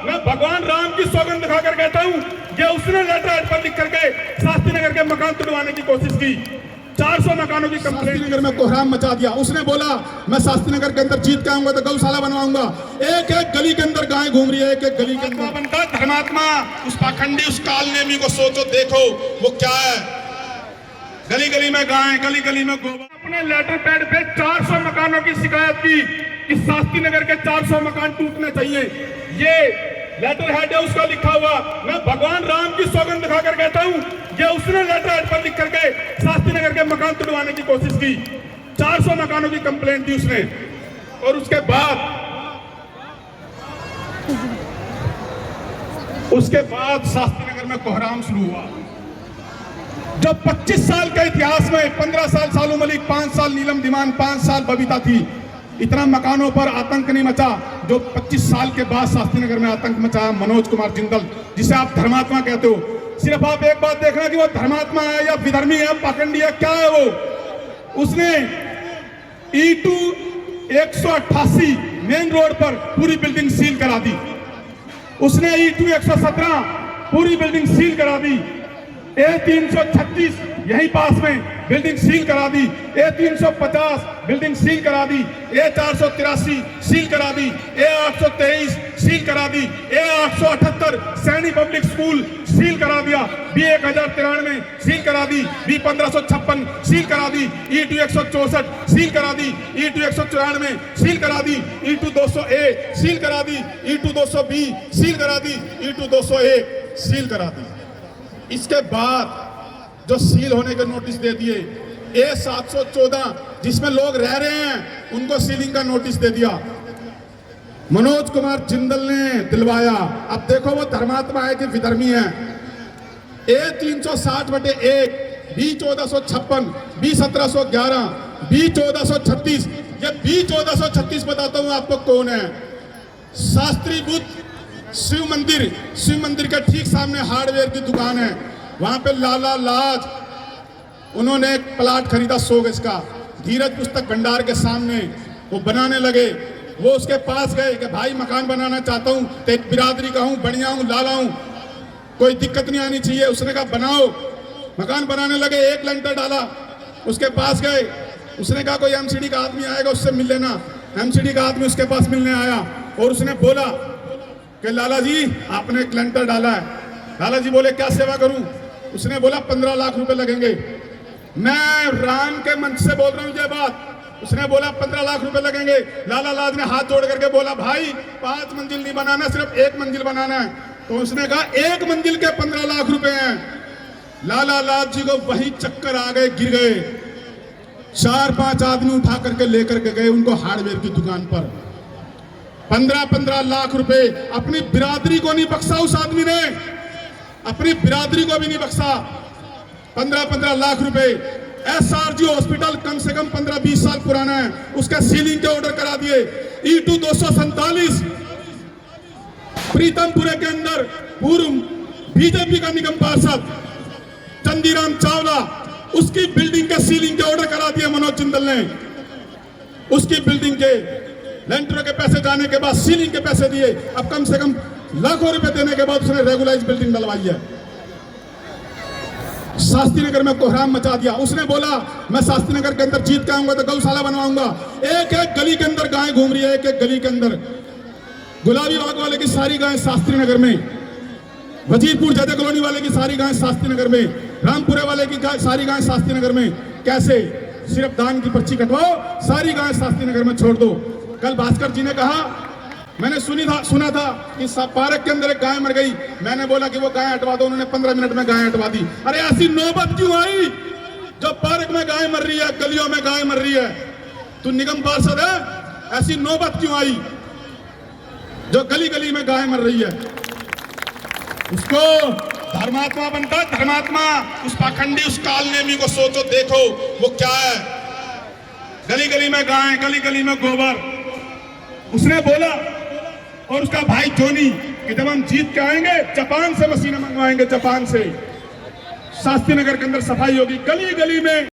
मैं भगवान राम की सौगंध खाकर कहता हूँ कि उसने लेटर हेड पर लिख करके शास्त्री नगर के मकान तुड़वाने की कोशिश की। 400 मकानों की कंप्लेंट नगर में कोहराम मचा दिया। उसने बोला मैं शास्त्री नगर के अंदर जीत के आऊंगा तो गौशाला बनवाऊंगा। एक एक गली के अंदर गाय घूम रही है, एक एक गली के अंदर बनता धर्मात्मा। उस पाखंडी उस कालनेमी को सोचो, देखो वो क्या है। गली गली में गाय, गली गली में गोबर। अपने लेटर पैड पे 400 मकानों की शिकायत की कि शास्त्री नगर के 400 मकान टूटने चाहिए। ये लेटर हेड है उसका लिखा हुआ। मैं भगवान राम की सौगंध खाकर कहता हूँ कि उसने लेटर हेड पर लिख करके शास्त्री नगर के मकान तुड़वाने की कोशिश की। 400 मकानों की कंप्लेंट दी उसने। और उसके बाद शास्त्री नगर में कोहराम शुरू हुआ। जब 25 साल के इतिहास में 15 साल सालू मलिक, 5 साल नीलम दीवान, 5 साल बबीता थी, इतना मकानों पर आतंक नहीं मचा जो 25 साल के बाद शास्त्री नगर में आतंक मचा। मनोज कुमार जिंदल, जिसे आप धर्मात्मा कहते हो, सिर्फ आप एक बात देखना कि वो धर्मात्मा है या विधर्मी है, पाखंडी है, क्या है वो। उसने E2 188 मेन रोड पर पूरी बिल्डिंग सील करा दी। उसने E2 117 पूरी बिल्डिंग सील करा दी। A336 यहीं पास में बिल्डिंग सील करा दी। A350 बिल्डिंग सील करा दी। A483 सील करा दी। A823 सील करा दी। A878 Saini public school seal करा दिया। B1093 सील करा दी। B1556 सील करा दी। E2 164 सील करा दी। E2 194 सील करा दी। E2 200A सील करा दी। E2 200B सील करा दी। E2 201 सील करा दी। इसके बाद जो सील होने के नोटिस दे दिए, A714 जिसमें लोग रह रहे हैं उनको सीलिंग का नोटिस दे दिया। मनोज कुमार जिंदल ने दिलवाया। अब देखो वो धर्मात्मा है कि विधर्मी है। A360/1, B1456, B1711, B1436। ये B1436 बताता हूं आपको कौन है। शास्त्री बुद्ध शिव मंदिर के ठीक सामने हार्डवेयर की दुकान है। वहां पे लाला लाज उन्होंने एक प्लाट खरीदा 100 गज का धीरज पुस्तक भंडार के सामने। वो बनाने लगे। वो उसके पास गए कि भाई मकान बनाना चाहता हूं, तेरी बिरादरी का हूं, बढ़िया हूं, लाला हूं, कोई दिक्कत नहीं आनी चाहिए। उसने कहा बनाओ। मकान बनाने लगे। एक लेंटर डाला। उसके पास गए। उसने कहा कोई MCD का आदमी आएगा उससे मिल लेना। MCD का आदमी उसके पास मिलने आया और उसने बोला कि लाला जी आपने एक लेंटर डाला है। लाला जी बोले क्या सेवा करूं। उसने बोला 15 लाख रुपए लगेंगे। मैं राम के मंच से बोल रहा हूं ये बात। उसने बोला 15 लाख रुपए लगेंगे। लाला लाज ने हाथ जोड़ करके बोला भाई 5 मंजिल नहीं बनाना, सिर्फ 1 मंजिल बनाना है। तो उसने कहा 1 मंजिल के 15 लाख रुपए हैं। लाला लाज जी को वही चक्कर आ गए, गिर गए। 4-5 आदमी उठा करके लेकर के गए उनको हार्डवेयर की दुकान पर। 15-15 लाख रुपए। अपनी बिरादरी को नहीं बख्शा उस आदमी ने, अपनी बिरादरी को भी नहीं बख्शा। 15-15 लाख रुपए। SRG हॉस्पिटल कम से कम 15-20 साल पुराना है, उसका सीलिंग के ऑर्डर करा दिए। E2 247 प्रीतमपुरे के अंदर पूर्व बीजेपी का निगम पार्षद चंदीराम चावला, उसकी बिल्डिंग के सीलिंग के ऑर्डर करा दिए मनोज जिंदल ने। उसकी बिल्डिंग के लेंटरों के पैसे जाने के बाद सीलिंग के पैसे दिए। अब कम से कम लाखों रुपए देने के बाद उसने रेगुलाइज बिल्डिंग डलवाई है। शास्त्री नगर में कोहराम मचा दिया। उसने बोला मैं शास्त्री नगर के अंदर जीत के आऊंगा तो गौशाला बनवाऊंगा। एक एक गली के अंदर गाय घूम रही है, एक एक गली के अंदर। गुलाबी बाग वाले की सारी गाय शास्त्री नगर में, वजीरपुर जदे कॉलोनी वाले की सारी गाय शास्त्री नगर में, रामपुरे वाले की सारी गाय शास्त्री नगर में। कैसे? सिर्फ दान की पर्ची कटवाओ, सारी गाय शास्त्री नगर में छोड़ दो। कल भास्कर जी ने कहा, मैंने सुना था कि पार्क के अंदर एक गाय मर गई। मैंने बोला कि वो गाय हटवा दो। उन्होंने 15 मिनट में गाय हटवा दी। अरे ऐसी नौबत क्यों आई? जब पार्क में गाय मर रही है, गलियों में गाय मर रही है, तू निगम पार्षद है, ऐसी नौबत क्यों आई जो गली गली में गाय मर रही है? उसको धर्मात्मा बनता धर्मात्मा। उस पाखंडी उस कालनेमी को सोचो, देखो वो क्या है। गली गली में गाय, गली गली में गोबर। उसने बोला और उसका भाई जोनी कि जब हम जीत के आएंगे जापान से मशीनें मंगवाएंगे, जापान से। शास्त्री नगर के अंदर सफाई होगी, गली गली में